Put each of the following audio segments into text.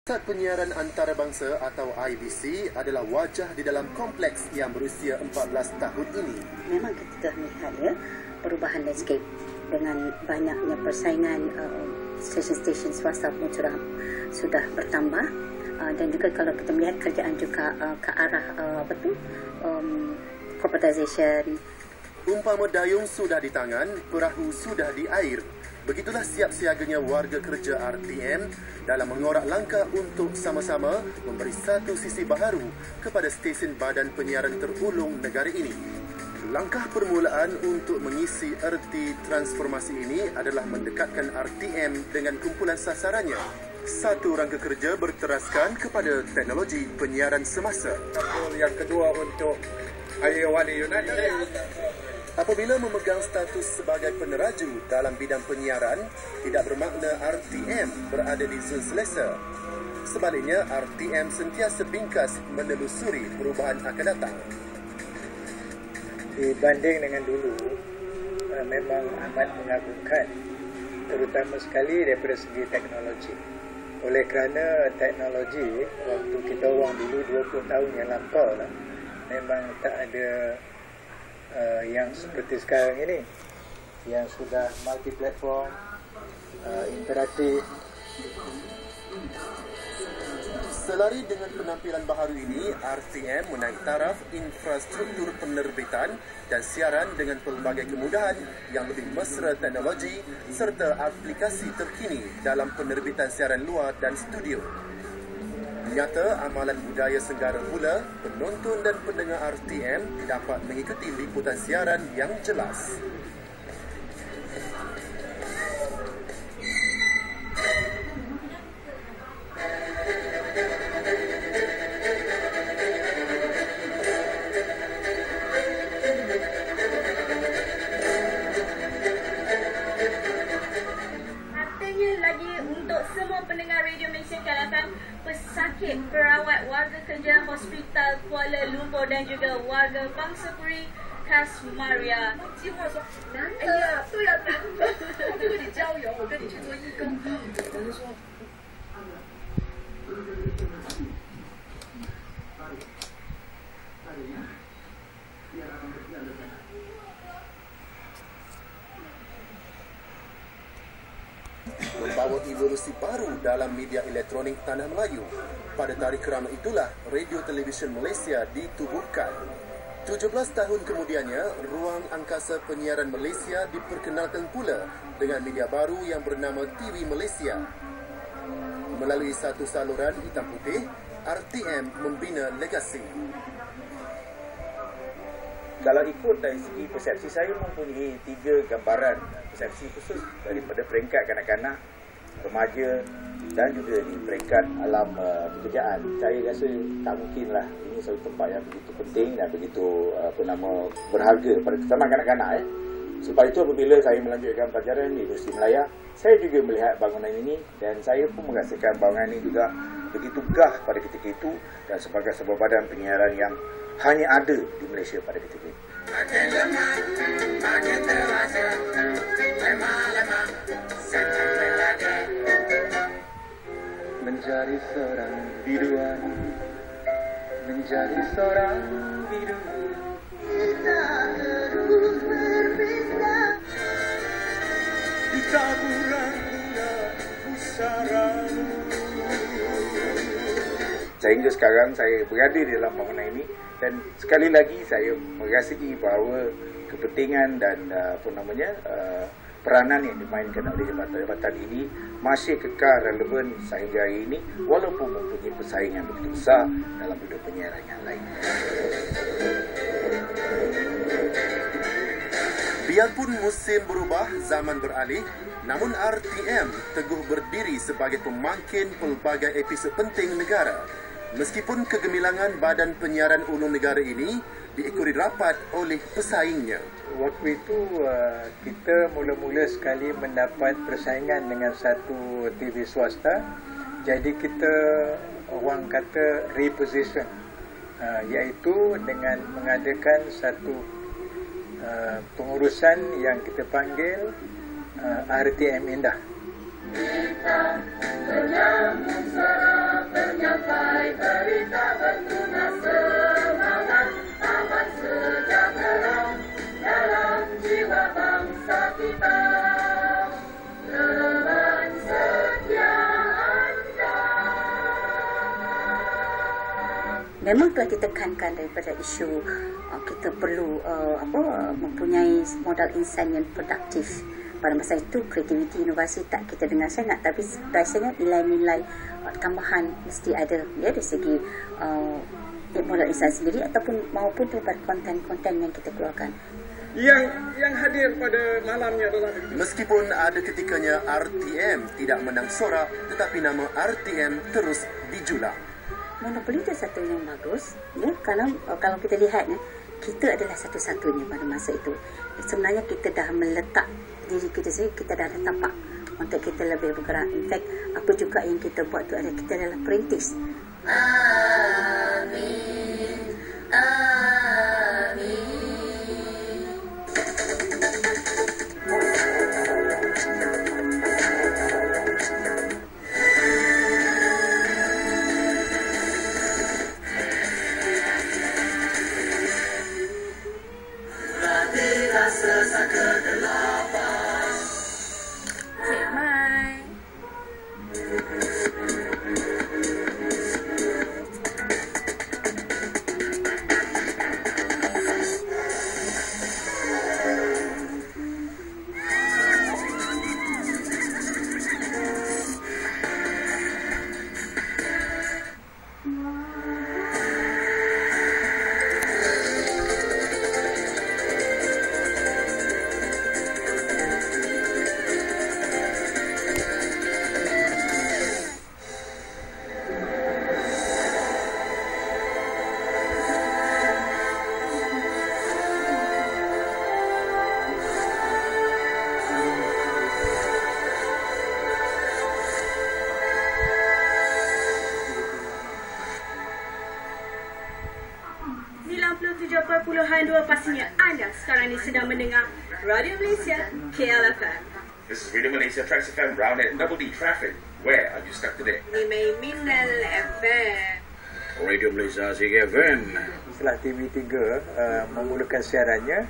Pusat Penyiaran Antarabangsa atau IBC adalah wajah di dalam kompleks yang berusia 14 tahun ini. Memang kita melihat perubahan landscape dengan banyaknya persaingan, stesen-stesen swasta pun sudah bertambah, dan juga kalau kita melihat kerjaan juga ke arah corporatization. Umpama dayung sudah di tangan, perahu sudah di air. Begitulah siap siaganya warga kerja RTM dalam mengorak langkah untuk sama-sama memberi satu sisi baharu kepada stesen badan penyiaran terulung negara ini. Langkah permulaan untuk mengisi erti transformasi ini adalah mendekatkan RTM dengan kumpulan sasarannya. Satu rangka kerja berteraskan kepada teknologi penyiaran semasa. Yang kedua untuk Wali Yunani. Apabila memegang status sebagai peneraju dalam bidang penyiaran, tidak bermakna RTM berada di zon selesa. Sebaliknya, RTM sentiasa bingkas menelusuri perubahan akan datang. Dibanding dengan dulu, memang amat mengagumkan, terutama sekali daripada segi teknologi. Oleh kerana teknologi, waktu kita orang dulu 20 tahun yang lampau lah, memang tak ada yang seperti sekarang ini, yang sudah multi-platform, interaktif. Selari dengan penampilan baharu ini, RTM menaik taraf infrastruktur penerbitan dan siaran dengan pelbagai kemudahan yang lebih mesra teknologi serta aplikasi terkini dalam penerbitan siaran luar dan studio. Nyata amalan budaya Senggara pula, penonton dan pendengar RTM dapat mengikuti liputan siaran yang jelas. Semua pendengar Radio Malaysia Kalatan, pesakit, perawat, warga kerja hospital Kuala Lumpur dan juga warga Bangsapuri khas Maria. 计划说男的，哎呀，对呀，男的，我不跟你交友，我跟你去做义工。我就说。 Membawa evolusi baru dalam media elektronik tanah Melayu. Pada tarikh kerama itulah Radio Television Malaysia ditubuhkan. 17 tahun kemudiannya, ruang angkasa penyiaran Malaysia diperkenalkan pula dengan media baru yang bernama TV Malaysia. Melalui satu saluran hitam putih, RTM membina legasi. Kalau ikut dari segi persepsi, saya mempunyai 3 gambaran persepsi khusus daripada peringkat kanak-kanak, remaja dan juga di peringkat alam pekerjaan. Saya rasa tak mungkinlah ini satu tempat yang begitu penting dan begitu berharga pada terutama kanak-kanak. Sebab itu apabila saya melanjutkan pelajaran di Universiti Melaya, saya juga melihat bangunan ini dan saya pun merasakan bangunan ini juga begitu gah pada ketika itu dan sebagai sebuah badan penyiaran yang hanya ada di Malaysia pada ketika itu. Menjadi seorang biduan, menjadi seorang biduan, kita terus berpisah di taburan bunga pusaramu. Sehingga sekarang saya berada di dalam bangunan ini dan sekali lagi saya merasai bahawa kepentingan dan peranan yang dimainkan oleh jabatan ini masih kekal relevan sehingga hari ini walaupun mempunyai persaingan begitu besar dalam bidang penyiaran yang lain. Biarpun musim berubah, zaman beralih, namun RTM teguh berdiri sebagai pemangkin pelbagai episod penting negara. Meskipun kegemilangan badan penyiaran ulung negara ini diikuti rapat oleh pesaingnya. Waktu itu kita mula-mula sekali mendapat persaingan dengan satu TV swasta. Jadi kita orang kata reposition, iaitu dengan mengadakan satu pengurusan yang kita panggil RTM Indah. Kita menyambut memang telah ditekankan daripada isu kita perlu mempunyai modal insan yang produktif. Pada masa itu kreativiti inovasi tak kita dengar sangat, tapi rasanya nilai-nilai tambahan mesti ada ya dari segi modal insan sendiri ataupun maupun daripada konten-konten yang kita keluarkan. Yang hadir pada malamnya adalah meskipun ada ketikanya RTM tidak menang sorak, tetapi nama RTM terus dijulak. Monopoli itu satu yang bagus ya, kerana kalau kita lihat kita adalah satu-satunya pada masa itu. Sebenarnya kita dah meletak diri kita sendiri, kita dah ada tapak untuk kita lebih bergerak. In fact, apa juga yang kita buat tu adalah kita adalah perintis. Amin. Amin. Pastinya anda sekarang ini sedang mendengar Radio Malaysia KLFM. This is Radio Malaysia Trax FM round at Double D Traffic. Where are you stuck today? Di Minal FM. Radio Malaysia CKFM. Setelah TV3 memulakan siarannya,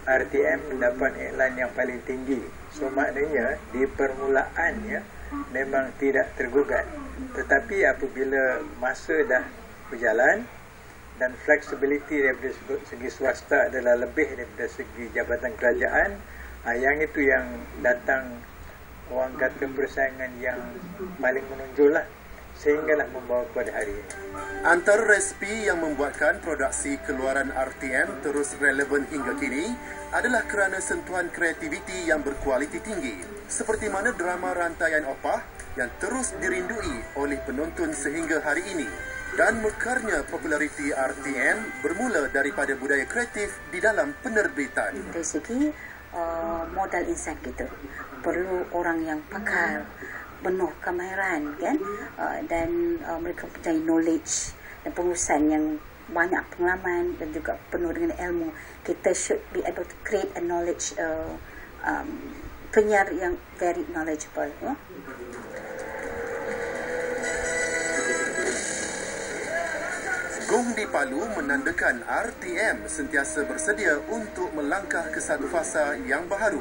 RTM mendapat iklan yang paling tinggi. So maknanya di permulaannya memang tidak tergugat. Tetapi apabila masa dah berjalan dan flexibility daripada segi swasta adalah lebih daripada segi jabatan kerajaan, yang itu yang datang orang kata persaingan yang paling menonjol lah, sehinggalah membawa kepada hari ini. Antara resipi yang membuatkan produksi keluaran RTM terus relevan hingga kini adalah kerana sentuhan kreativiti yang berkualiti tinggi, seperti mana drama Rantaian Opah yang terus dirindui oleh penonton sehingga hari ini. Dan mekarnya populariti RTM bermula daripada budaya kreatif di dalam penerbitan. Dari segi modal insan kita, perlu orang yang pakar, penuh kemahiran kan, dan mereka mempunyai knowledge dan pengurusan yang banyak pengalaman dan juga penuh dengan ilmu. Kita should be able to create a knowledge penyiar yang very knowledgeable ya. Gong di Palu menandakan RTM sentiasa bersedia untuk melangkah ke satu fasa yang baharu,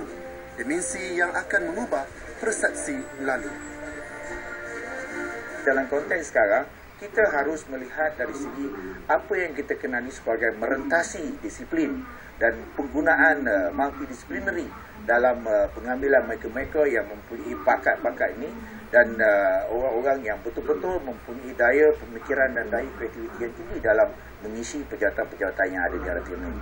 dimensi yang akan mengubah persepsi lalu. Dalam konteks sekarang, kita harus melihat dari segi apa yang kita kenali sebagai merentasi disiplin dan penggunaan multidisciplinary dalam pengambilan mereka-mereka yang mempunyai bakat-bakat ini dan orang-orang yang betul-betul mempunyai daya pemikiran dan daya kreativiti yang tinggi dalam mengisi pejawatan-pejawatan yang ada di RTM ini.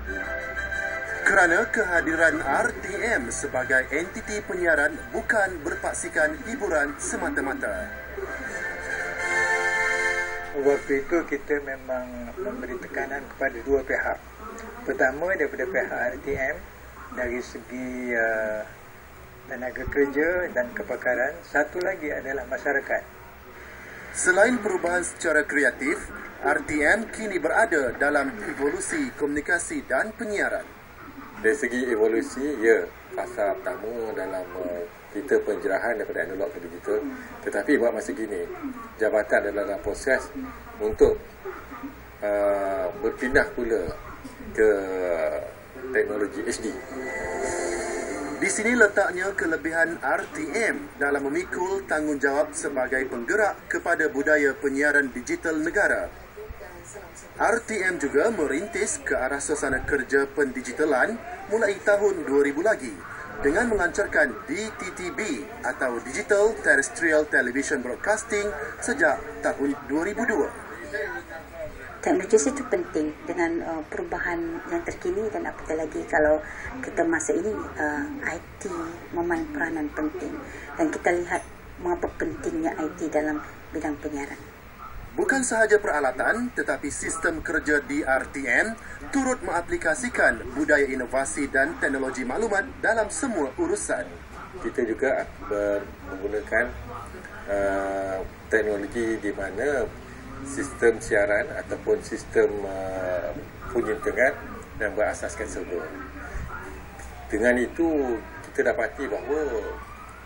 Kerana kehadiran RTM sebagai entiti penyiaran bukan berpaksikan hiburan semata-mata. Waktu itu kita memang memberi tekanan kepada dua pihak. Pertama daripada pihak RTM dari segi tenaga kerja dan kepakaran, satu lagi adalah masyarakat. Selain perubahan secara kreatif, RTM kini berada dalam evolusi komunikasi dan penyiaran. Dari segi evolusi, ya, fasa pertama dalam kita penjerahan daripada analog ke digital. Tetapi buat masa kini, jabatan adalah dalam proses untuk berpindah pula ke teknologi HD. Di sini letaknya kelebihan RTM dalam memikul tanggungjawab sebagai penggerak kepada budaya penyiaran digital negara. RTM juga merintis ke arah suasana kerja pendigitalan mulai tahun 2000 lagi dengan melancarkan DTTB atau Digital Terrestrial Television Broadcasting sejak tahun 2002. Teknologi itu penting dengan perubahan yang terkini, dan apatah lagi kalau kita masa ini IT memain peranan penting, dan kita lihat mengapa pentingnya IT dalam bidang penyiaran. Bukan sahaja peralatan, tetapi sistem kerja di RTM turut mengaplikasikan budaya inovasi dan teknologi maklumat dalam semua urusan. Kita juga menggunakan teknologi di mana sistem siaran ataupun sistem punya internet yang berasaskan server. Dengan itu kita dapati bahawa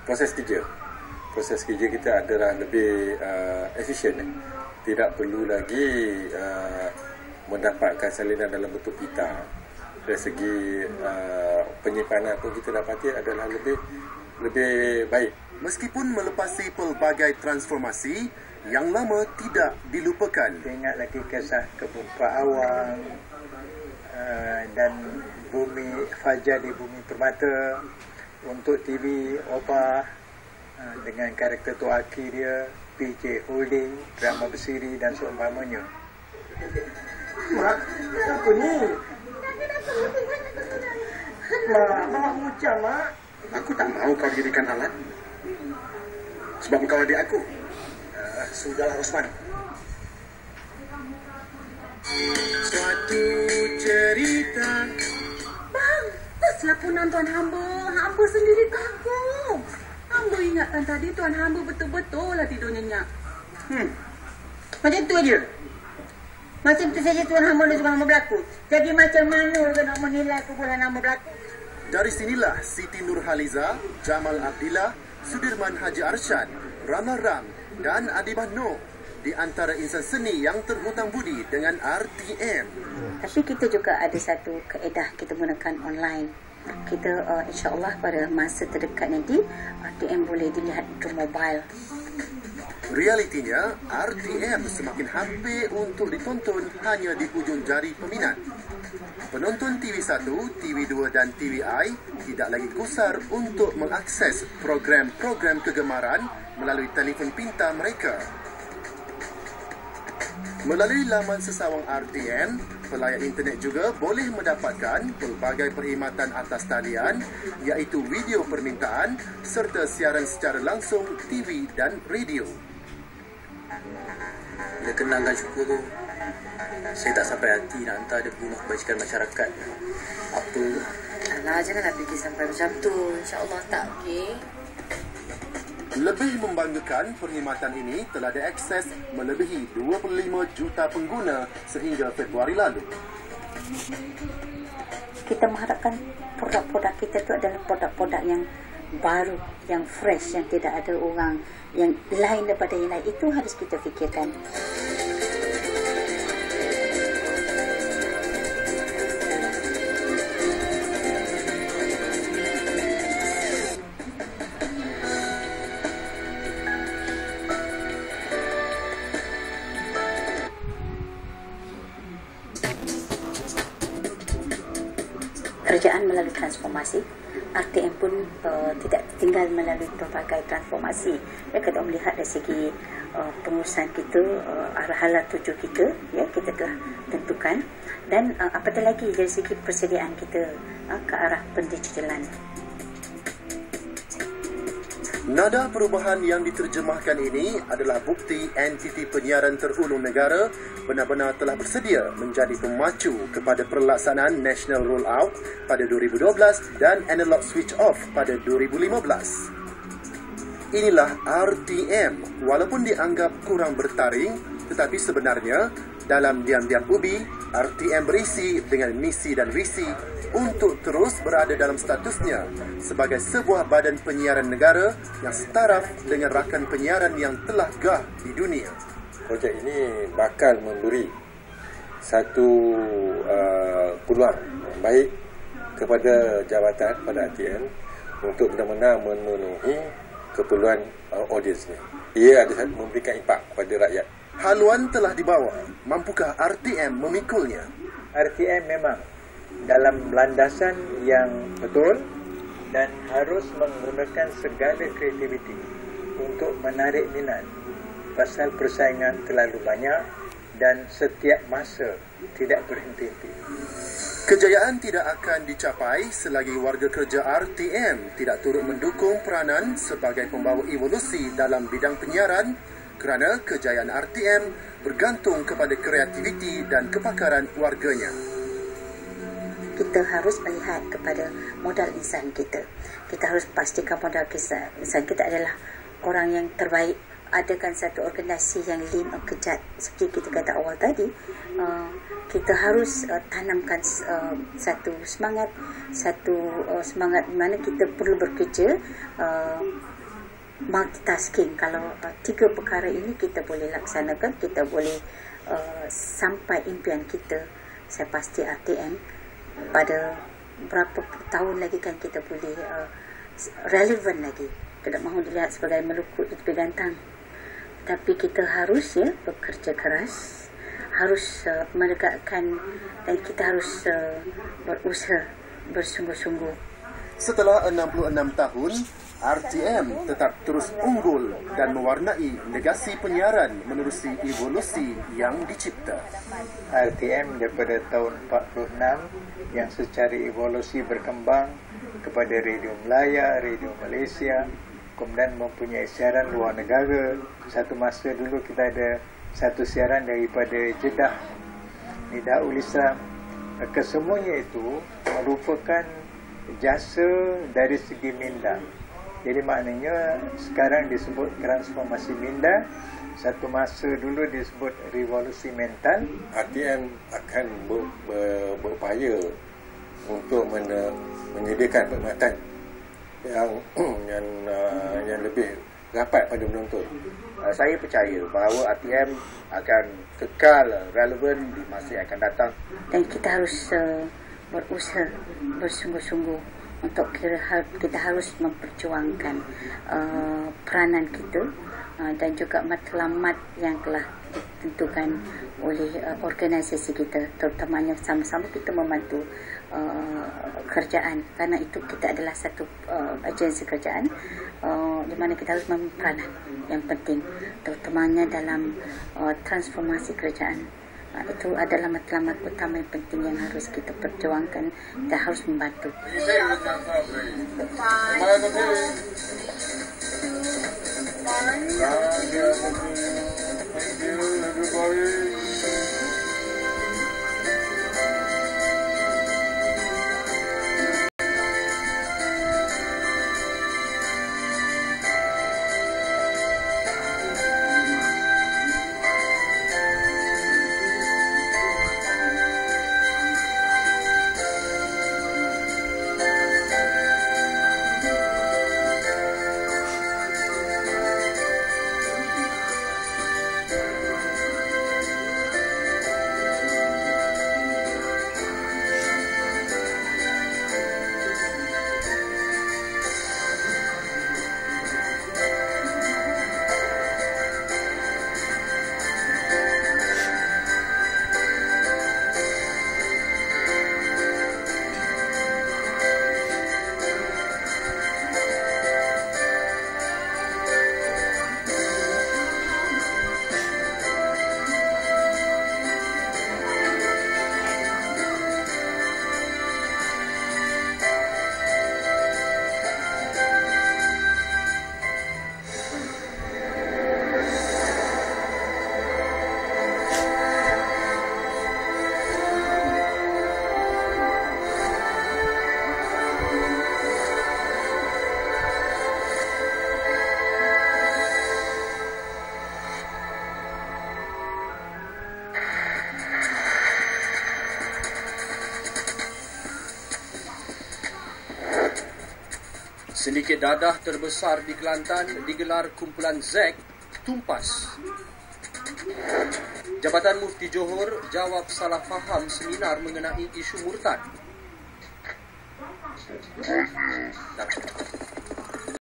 proses kerja kita adalah lebih efisien. Tidak perlu lagi mendapatkan salinan dalam bentuk pita. Dari segi penyimpanan pun kita dapati adalah lebih baik. Meskipun melepasi pelbagai transformasi, yang lama tidak dilupakan. Ingat lagi kisah kebun Pak Awang dan bumi Fajar di Bumi Permata untuk TV Opah dengan karakter Tok Aki dia, PJ Holding, drama bersiri dan seumpamanya. Mak, apa ni? Mak mucam, Mak. Aku tak mahu kau dijadikan alat. Sebab kau adik aku. Sudahlah, Rosman. Suatu cerita. Bang, selapunan Tuan Hamba sendiri kagum. Hamba ingatkan tadi Tuan Hamba betul-betul lah tidur nyenyak. Macam tu aja. Macam tu saja Tuan Hamba dan Tuan Hamba berlaku. Jadi macam mana kita nak menilai kumpulan Hamba berlaku? Dari sinilah Siti Nurhaliza, Jamal Abdillah, Sudirman Haji Arsyad, Ramla Ram dan Adibah Noh di antara insan seni yang terhutang budi dengan RTM. Tapi kita juga ada satu kaedah kita gunakan online. Kita insya-Allah pada masa terdekat nanti RTM boleh dilihat di mobile. Realitinya, RTM semakin hampir untuk ditonton hanya di hujung jari peminat. Penonton TV1, TV2 dan TVI tidak lagi kusar untuk mengakses program-program kegemaran melalui telefon pintar mereka. Melalui laman sesawang RTM, pelayar internet juga boleh mendapatkan pelbagai perkhidmatan atas talian iaitu video permintaan serta siaran secara langsung TV dan radio. Bila kenangkan syukur tu, saya tak sampai hati nak hantar dia ke rumah kebajikan masyarakat. Apa? Alah, janganlah fikir sampai macam tu. InsyaAllah tak, okey? Lebih membanggakan, perkhidmatan ini telah diakses melebihi 25 juta pengguna sehingga Februari lalu. Kita mengharapkan produk-produk kita itu adalah produk-produk yang baru, yang fresh, yang tidak ada orang yang lain daripada yang lain. Itu harus kita fikirkan. Kerajaan melalui transformasi, RTM pun tidak tinggal melalui pelbagai transformasi. Ya, kita melihat dari segi pengurusan kita, arah-arah tuju kita, ya, kita telah tentukan, dan apatah lagi dari segi persediaan kita ke arah pendigitalan. Nada perubahan yang diterjemahkan ini adalah bukti entiti penyiaran terulung negara benar-benar telah bersedia menjadi pemacu kepada pelaksanaan National Rollout pada 2012 dan Analog Switch Off pada 2015. Inilah RTM, walaupun dianggap kurang bertaring, tetapi sebenarnya dalam diam-diam ubi, RTM berisi dengan misi dan visi untuk terus berada dalam statusnya sebagai sebuah badan penyiaran negara yang setaraf dengan rakan penyiaran yang telah gah di dunia. Projek ini bakal memberi satu peluang baik kepada jabatan, pada RTM untuk benar-benar memenuhi keperluan audiensnya. Ia ada memberikan impak kepada rakyat. Haluan telah dibawa. Mampukah RTM memikulnya? RTM memang dalam landasan yang betul dan harus menggunakan segala kreativiti untuk menarik minat. Pasal persaingan terlalu banyak dan setiap masa tidak berhenti-henti. Kejayaan tidak akan dicapai selagi warga kerja RTM tidak turut mendukung peranan sebagai pembawa evolusi dalam bidang penyiaran, kerana kejayaan RTM bergantung kepada kreativiti dan kepakaran warganya. Kita harus melihat kepada modal insan kita. Kita harus pastikan modal insan kita adalah orang yang terbaik. Adakan satu organisasi yang lean, kejat seperti kita kata awal tadi. Kita harus tanamkan satu semangat semangat di mana kita perlu bekerja multitasking. Kalau 3 perkara ini kita boleh laksanakan, kita boleh sampai impian kita. Saya pasti RTM pada berapa tahun lagi kan kita boleh relevan lagi. Tidak mahu dilihat sebagai melukut di tepi gantang. Tapi kita harus bekerja keras, harus menegakkan, dan kita harus berusaha bersungguh-sungguh. Setelah 66 tahun, RTM tetap terus unggul dan mewarnai legasi penyiaran menerusi evolusi yang dicipta. RTM daripada tahun 46 yang secara evolusi berkembang kepada Radio Melaya, Radio Malaysia, kemudian mempunyai siaran luar negara. Satu masa dulu kita ada satu siaran daripada Jeddah, Nidaul Islam. Kesemuanya itu merupakan jasa dari segi minda. Jadi maknanya sekarang disebut transformasi minda, satu masa dulu disebut revolusi mental. RTM akan berupaya untuk menyediakan perkhidmatan yang lebih rapat pada penonton. Saya percaya bahawa RTM akan kekal relevan di masa yang akan datang. Dan kita harus berusaha bersungguh-sungguh untuk kita harus memperjuangkan peranan kita dan juga matlamat yang telah ditentukan oleh organisasi kita, terutamanya sama-sama kita membantu kerjaan, kerana itu kita adalah satu agensi kerjaan di mana kita harus memperanan yang penting, terutamanya dalam transformasi kerjaan. Itu adalah matlamat utama yang penting yang harus kita perjuangkan dan harus membantu. Sindiket dadah terbesar di Kelantan digelar kumpulan ZEC Tumpas. Jabatan Mufti Johor jawab salah faham seminar mengenai isu murtad.